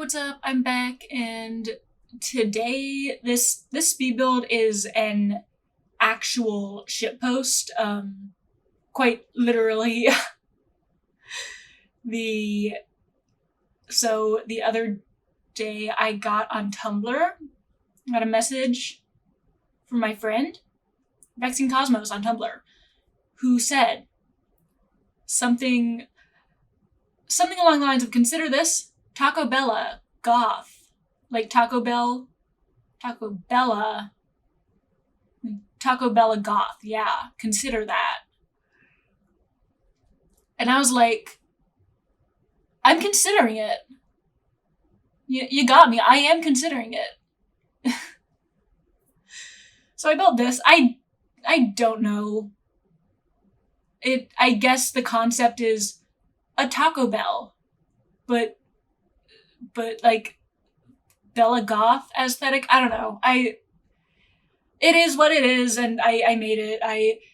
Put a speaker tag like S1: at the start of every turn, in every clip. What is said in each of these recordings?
S1: what's up? I'm back, and today this speed build is an actual shitpost. Quite literally. the the other day I got on Tumblr, got a message from my friend, Vexing Cosmos on Tumblr, who said something along the lines of, consider this Taco Bella Goth. Like Taco Bella Goth. Yeah, consider that. And I was like, I'm considering it. You got me. I am considering it. So I built this. I don't know. I guess the concept is a Taco Bell, but like Bella Goth aesthetic. I don't know. It is what it is, and I made it.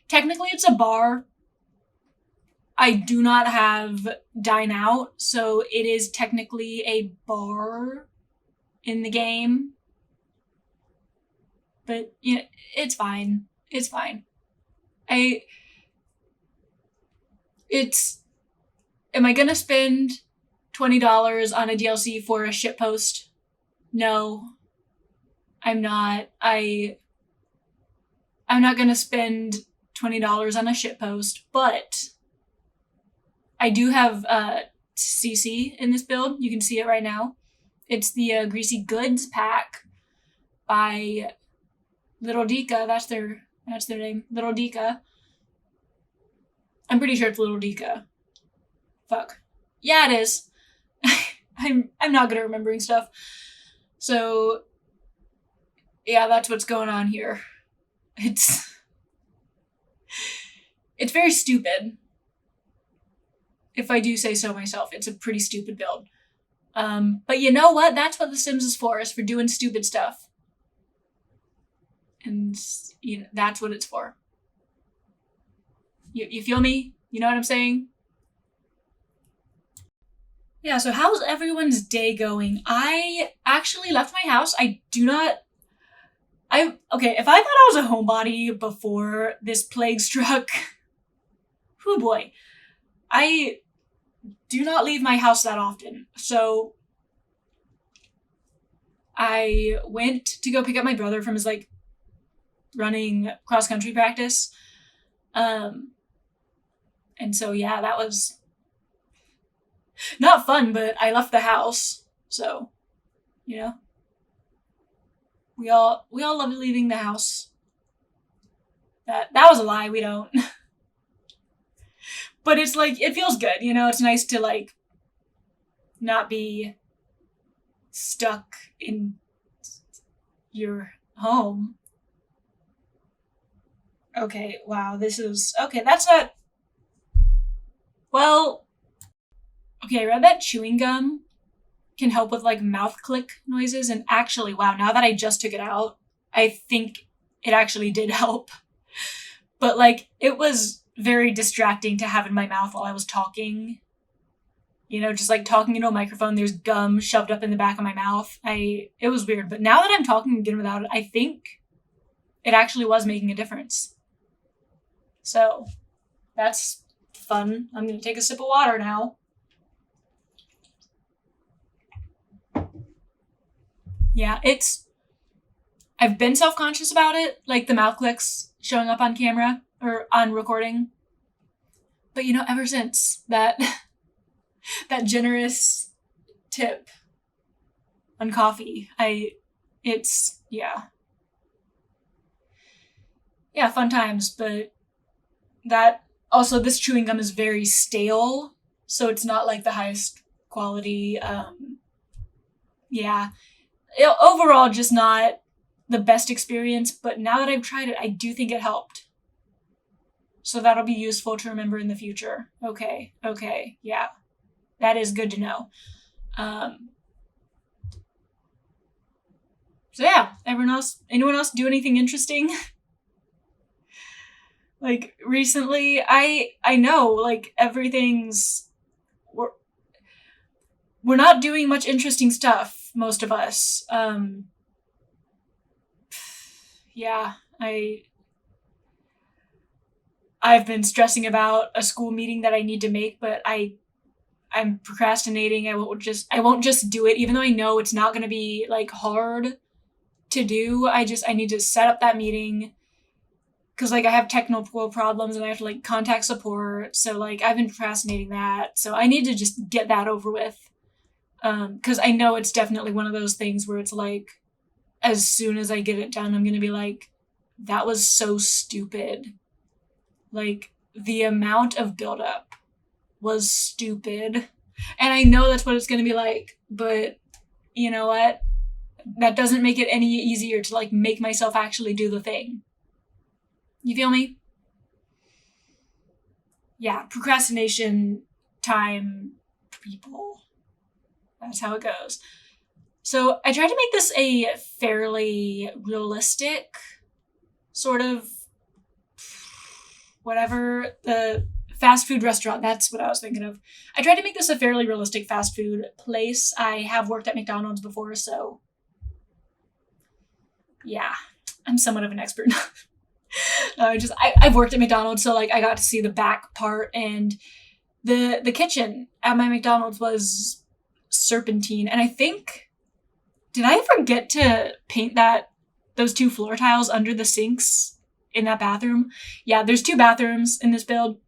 S1: Technically it's a bar. I do not have dine out, so it is technically a bar in the game. But it's fine. It's fine. Am I gonna spend $20 on a DLC for a shitpost? No, I'm not. I'm not gonna spend $20 on a shitpost, but I do have CC in this build. You can see it right now. It's the Greasy Goods pack by Little Dika. That's their name, Little Dika. I'm pretty sure it's Little Dika. Fuck. Yeah, it is. I'm not good at remembering stuff. So, yeah, that's what's going on here. It's very stupid. If I do say so myself, it's a pretty stupid build. But you know what? That's what The Sims is for doing stupid stuff. And that's what it's for. You feel me? You know what I'm saying? Yeah, so how's everyone's day going? I actually left my house. If I thought I was a homebody before this plague struck, oh boy, I do not leave my house that often. So I went to go pick up my brother from his running cross-country practice. And so yeah, that was not fun, but I left the house. So, we all love leaving the house. That was a lie, we don't. But it's it feels good, it's nice to not be stuck in your home. Okay, wow, that's not, well, okay, I read that chewing gum can help with mouth click noises, and actually, wow, now that I just took it out, I think it actually did help. But it was very distracting to have in my mouth while I was talking. Just talking into a microphone, there's gum shoved up in the back of my mouth. It was weird, but now that I'm talking again without it, I think it actually was making a difference. So, that's fun. I'm gonna take a sip of water now. Yeah, I've been self-conscious about it, the mouth clicks showing up on camera or on recording. But ever since that generous tip on coffee, fun times. But this chewing gum is very stale, so it's not the highest quality. Overall, just not the best experience, but now that I've tried it, I do think it helped. So that'll be useful to remember in the future. Okay, yeah. That is good to know. So yeah, anyone else do anything interesting? Recently, I know, everything's we're not doing much interesting stuff, most of us. Yeah, I've been stressing about a school meeting that I need to make, but I'm procrastinating. I won't just do it, even though I know it's not going to be like hard to do. I need to set up that meeting because like I have technical problems and I have to like contact support. So like I've been procrastinating that. So I need to just get that over with. Because I know it's definitely one of those things where it's like, as soon as I get it done, I'm going to be like, that was so stupid. Like, the amount of buildup was stupid. And I know that's what it's going to be like, but you know what? That doesn't make it any easier to like make myself actually do the thing. You feel me? Yeah, procrastination time people. That's how it goes. So I tried to make this a fairly realistic sort of whatever the fast food restaurant. That's what I was thinking of. I tried to make this a fairly realistic fast food place. I have worked at McDonald's before, so yeah, I'm somewhat of an expert. I've worked at McDonald's, so like I got to see the back part, and the kitchen at my McDonald's was serpentine, and I think, did I forget to paint those 2 floor tiles under the sinks in that bathroom? Yeah, there's 2 bathrooms in this build.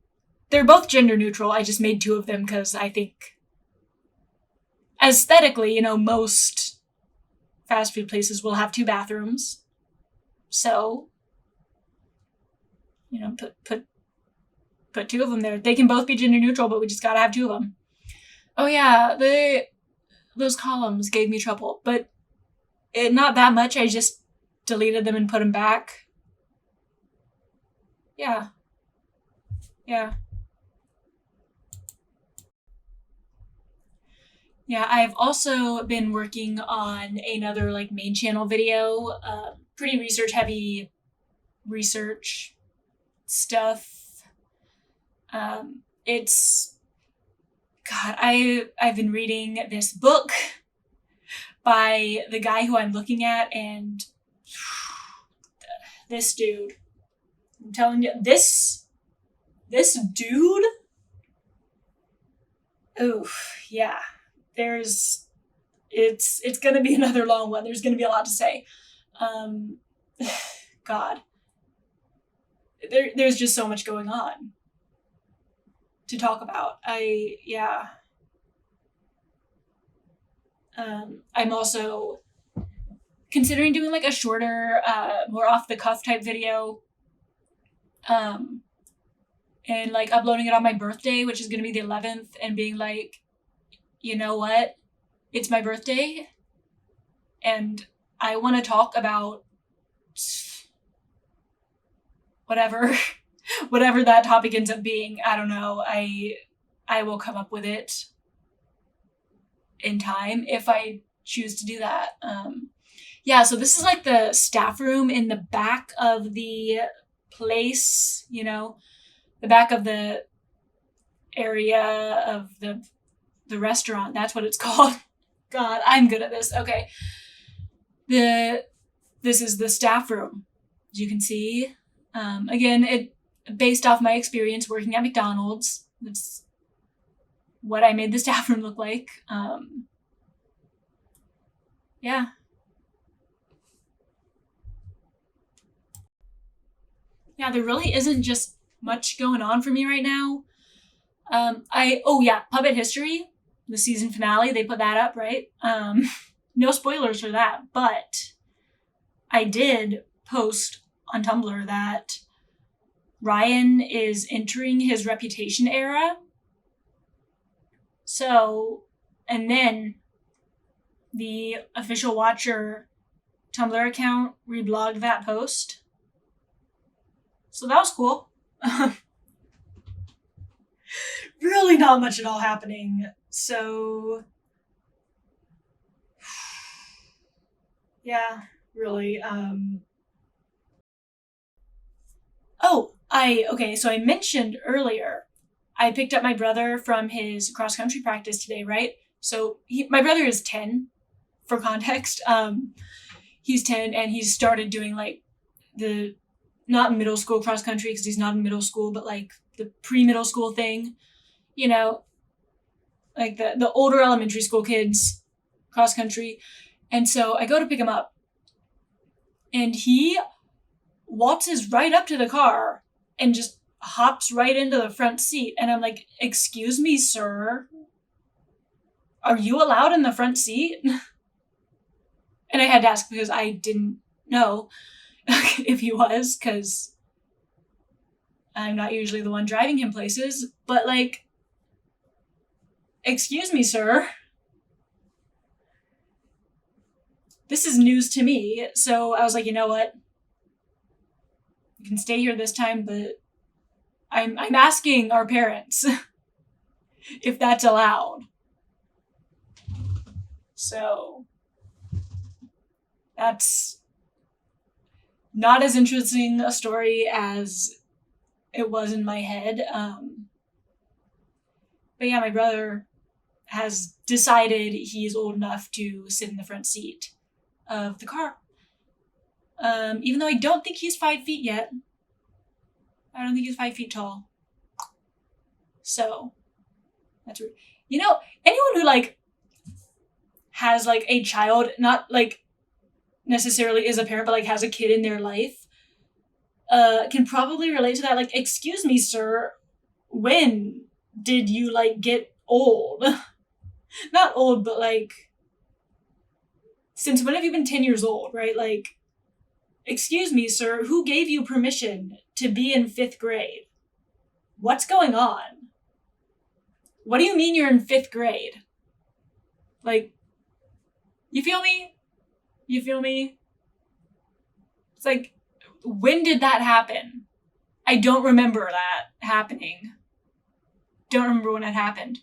S1: They're both gender neutral. I just made 2 of them because I think aesthetically, most fast food places will have 2 bathrooms. So, put 2 of them there. They can both be gender neutral, but we just gotta have 2 of them. Oh yeah, those columns gave me trouble, but not that much. I just deleted them and put them back. Yeah. Yeah. Yeah, I've also been working on another like main channel video, pretty research heavy research stuff. It's God, I've been reading this book by the guy who I'm looking at, and this dude, I'm telling you, this dude, oof, yeah. It's gonna be another long one. There's gonna be a lot to say. God, there's just so much going on to talk about. I'm also considering doing like a shorter, more off the cuff type video, and like uploading it on my birthday, which is gonna be the 11th, and being like, you know what? It's my birthday, and I want to talk about whatever whatever that topic ends up being. I don't know. I will come up with it in time if I choose to do that. Yeah, so this is like the staff room in the back of the place, the back of the area of the restaurant. That's what it's called. God, I'm good at this. Okay. This is the staff room, as you can see. Again, it based off my experience working at McDonald's. That's what I made the staff room look like. Yeah. Yeah, there really isn't just much going on for me right now. Puppet History, the season finale, they put that up, right? No spoilers for that, but I did post on Tumblr that Ryan is entering his Reputation era. So, and then the Official Watcher Tumblr account reblogged that post. So that was cool. Really not much at all happening. So, yeah, really. So I mentioned earlier, I picked up my brother from his cross country practice today, right? So my brother is 10, for context. He's 10 and he's started doing like the, not middle school cross country because he's not in middle school, but like the pre-middle school thing, you know, like the older elementary school kids cross country. And so I go to pick him up and he waltzes right up to the car and just hops right into the front seat. And I'm like, excuse me, sir, are you allowed in the front seat? And I had to ask because I didn't know if he was, because I'm not usually the one driving him places. But like, excuse me, sir. This is news to me. So I was like, you know what? You can stay here this time, but I'm asking our parents if that's allowed. So that's not as interesting a story as it was in my head. But yeah, my brother has decided he's old enough to sit in the front seat of the car. Even though I don't think he's 5 feet yet. I don't think he's 5 feet tall. So that's weird. You know, anyone who like has like a child, not like necessarily is a parent, but like has a kid in their life, can probably relate to that. Like, excuse me, sir, when did you like get old? Not old, but like, since when have you been 10 years old, right? Like, excuse me, sir, who gave you permission to be in 5th grade? What's going on? What do you mean you're in 5th grade? Like, you feel me? You feel me? It's like, when did that happen? I don't remember that happening. Don't remember when it happened.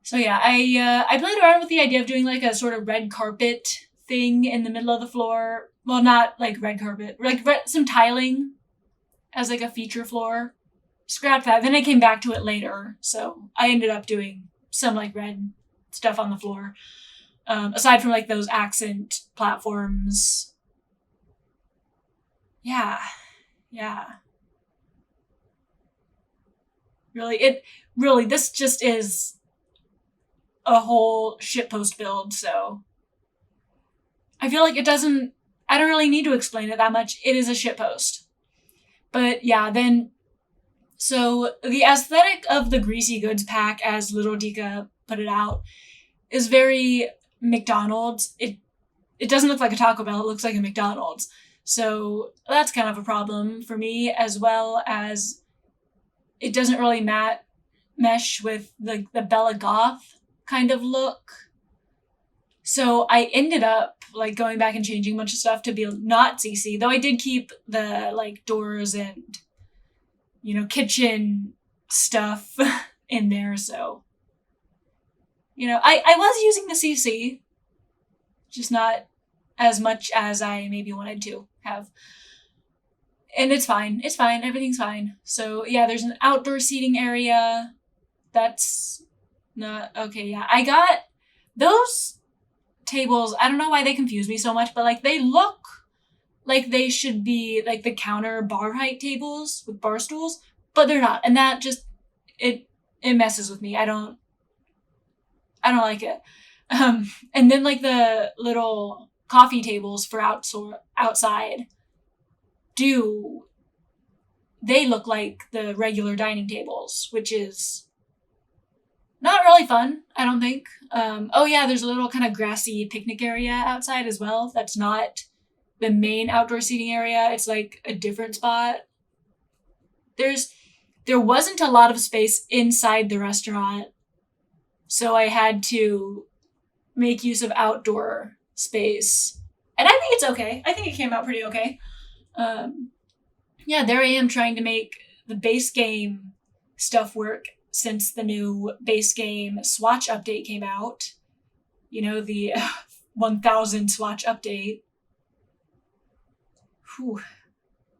S1: So yeah, I played around with the idea of doing like a sort of red carpet thing in the middle of the floor. Well, not like red carpet, like some tiling as like a feature floor. Scrapped that. Then I came back to it later. So I ended up doing some like red stuff on the floor. Aside from like those accent platforms. Yeah. Really, this just is a whole shitpost build, so I feel like I don't really need to explain it that much. It is a shitpost. But yeah, then, so the aesthetic of the Greasy Goods pack, as Little Dika put it out, is very McDonald's. It doesn't look like a Taco Bell, it looks like a McDonald's. So that's kind of a problem for me, as well as it doesn't really mesh with the Bella Goth kind of look. So I ended up like going back and changing a bunch of stuff to be not CC, though I did keep the like doors and, you know, kitchen stuff in there. So, you know, I was using the CC, just not as much as I maybe wanted to have. And it's fine. Everything's fine. So yeah, there's an outdoor seating area. That's not okay. Yeah, I got those tables. I don't know why they confuse me so much, but like they look like they should be like the counter bar height tables with bar stools, but they're not. And that just, it messes with me. I don't like it. And then like the little coffee tables for outside they look like the regular dining tables, which is not really fun, I don't think. Oh yeah, there's a little kind of grassy picnic area outside as well. That's not the main outdoor seating area. It's like a different spot. There wasn't a lot of space inside the restaurant, so I had to make use of outdoor space. And I think it's okay. I think it came out pretty okay. Yeah, there I am trying to make the base game stuff work since the new base game Swatch update came out. You know, the 1000 Swatch update. Whew.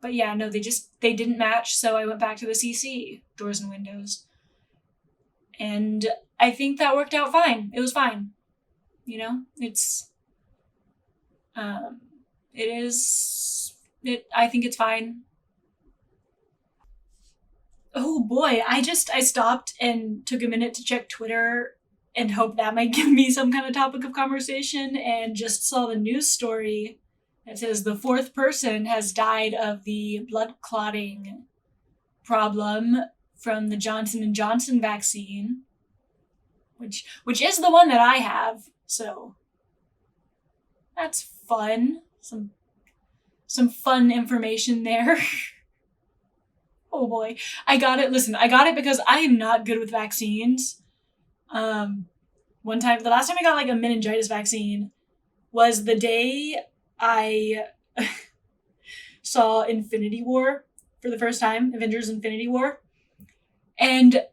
S1: But yeah, no, they didn't match, so I went back to the CC, doors and windows. And I think that worked out fine. It was fine. I think it's fine. Oh boy, I stopped and took a minute to check Twitter and hope that might give me some kind of topic of conversation, and just saw the news story that says the fourth person has died of the blood clotting problem from the Johnson & Johnson vaccine, which is the one that I have. So that's fun. Some fun information there. Oh boy. I got it. Listen, I got it because I am not good with vaccines. The last time I got like a meningitis vaccine was the day I saw Infinity War for the first time, Avengers Infinity War. And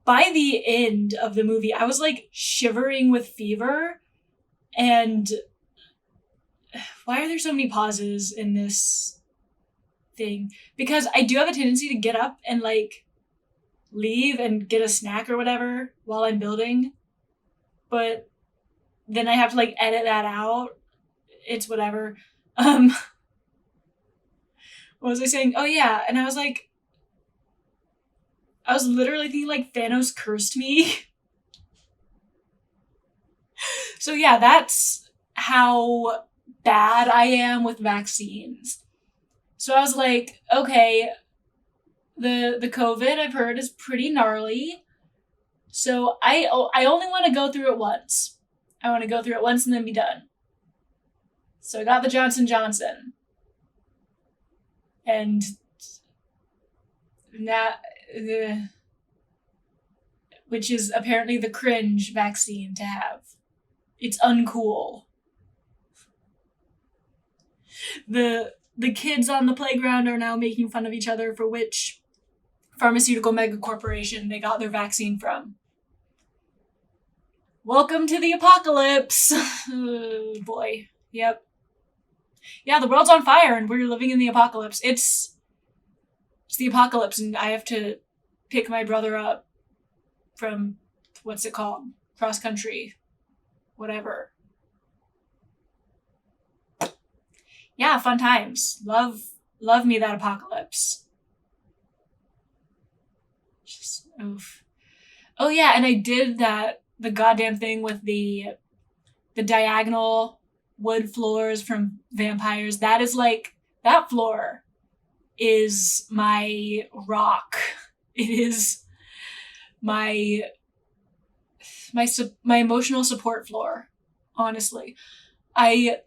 S1: by the end of the movie, I was like shivering with fever. And why are there so many pauses in this thing? Because I do have a tendency to get up and like leave and get a snack or whatever while I'm building. But then I have to like edit that out. It's whatever. What was I saying? Oh yeah, and I was literally thinking like Thanos cursed me. So yeah, that's how bad I am with vaccines. So I was like, okay, the COVID I've heard is pretty gnarly. So I only want to go through it once. I want to go through it once and then be done. So I got the Johnson & Johnson. And that, which is apparently the cringe vaccine to have. It's uncool. The kids on the playground are now making fun of each other for which pharmaceutical mega corporation they got their vaccine from. Welcome to the apocalypse. Oh, boy. Yep. Yeah, the world's on fire and we're living in the apocalypse. It's the apocalypse, and I have to pick my brother up from, what's it called? Cross country. Whatever. Yeah, fun times. Love me that apocalypse. Just, oof. Oh yeah, and I did the goddamn thing with the diagonal wood floors from vampires. That is like, that floor is my rock. It is my emotional support floor, honestly. I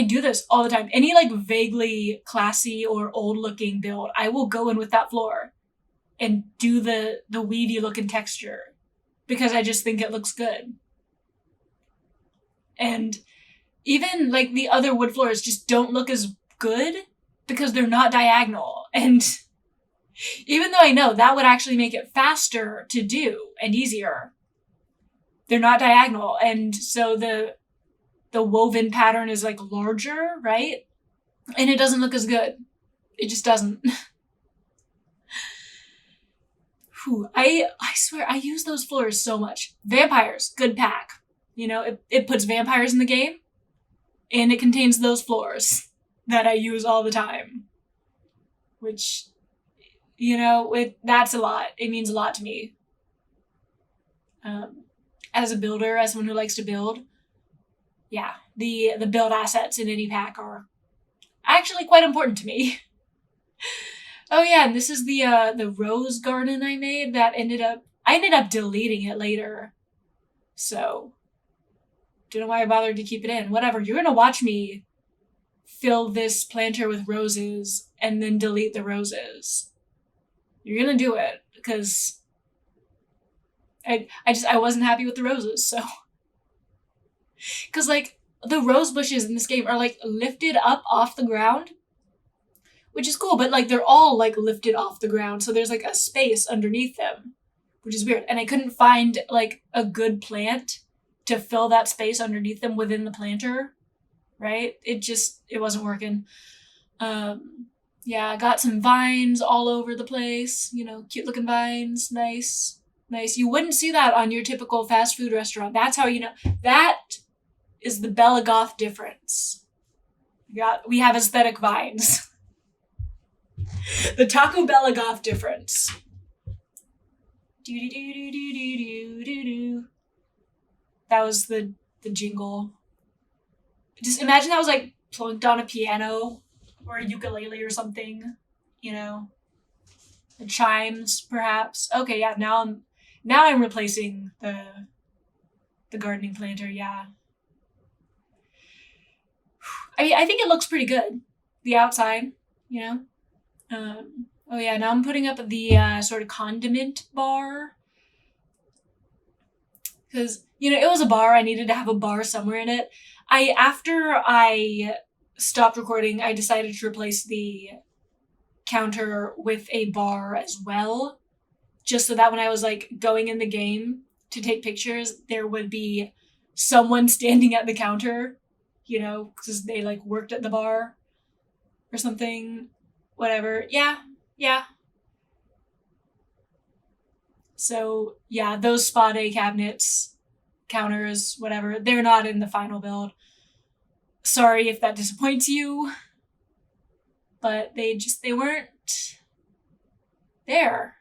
S1: do this all the time. Any like vaguely classy or old looking build, I will go in with that floor and do the weavy looking texture because I just think it looks good. And even like the other wood floors just don't look as good because they're not diagonal. And even though I know that would actually make it faster to do and easier, they're not diagonal. And so the woven pattern is like larger, right? And it doesn't look as good. It just doesn't. Whew. I swear, I use those floors so much. Vampires, good pack. It puts vampires in the game, and it contains those floors that I use all the time. Which, that's a lot. It means a lot to me. As a builder, as someone who likes to build, yeah, the build assets in any pack are actually quite important to me. Oh yeah, and this is the rose garden I made that I ended up deleting it later. So, don't know why I bothered to keep it in. Whatever, you're gonna watch me fill this planter with roses and then delete the roses. You're gonna do it, because I wasn't happy with the roses, so. Because, like, the rose bushes in this game are, like, lifted up off the ground, which is cool, but, like, they're all, like, lifted off the ground, so there's, like, a space underneath them, which is weird. And I couldn't find, like, a good plant to fill that space underneath them within the planter, right? It wasn't working. Yeah, I got some vines all over the place, cute-looking vines, nice. Nice. You wouldn't see that on your typical fast food restaurant. That's how you know. That is the Bella Goth difference. We have aesthetic vibes. The Taco Bella Goth difference. That was the jingle. Just imagine that was like plunked on a piano or a ukulele or something, you know. The chimes, perhaps. Okay, yeah. Now I'm replacing the gardening planter. Yeah. I think it looks pretty good. The outside, you know. Oh yeah. Now I'm putting up the sort of condiment bar because it was a bar. I needed to have a bar somewhere in it. After I stopped recording, I decided to replace the counter with a bar as well, just so that when I was like going in the game to take pictures, there would be someone standing at the counter, because they like worked at the bar or something, whatever. Yeah. So yeah, those spa day cabinets, counters, whatever, they're not in the final build. Sorry if that disappoints you, but they weren't there.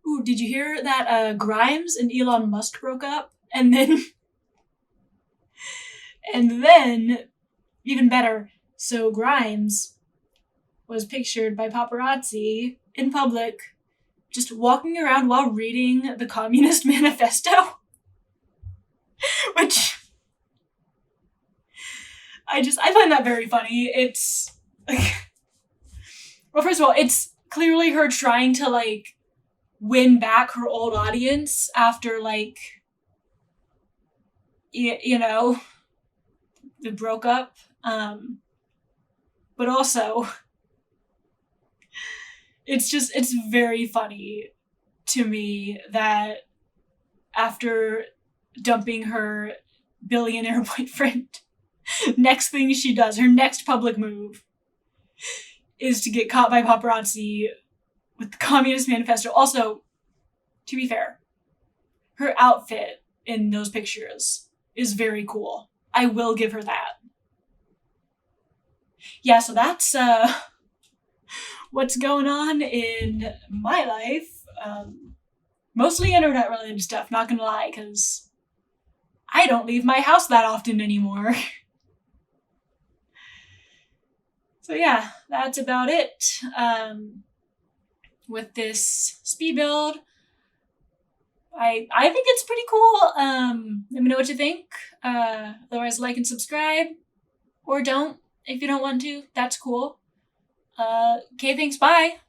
S1: Ooh, did you hear that Grimes and Elon Musk broke up? And then even better, so Grimes was pictured by paparazzi in public just walking around while reading the Communist Manifesto. Which I find that very funny. It's like, well, first of all, it's clearly her trying to like win back her old audience after like the broke up. But also it's very funny to me that after dumping her billionaire boyfriend, next thing she does, her next public move, is to get caught by paparazzi with the Communist Manifesto. Also, to be fair, her outfit in those pictures is very cool. I will give her that. Yeah, so that's what's going on in my life. Mostly internet-related stuff, not gonna lie, because I don't leave my house that often anymore. So yeah, that's about it with this speed build. I think it's pretty cool. Let me know what you think. Otherwise, like and subscribe. Or don't, if you don't want to. That's cool. Okay, thanks, bye.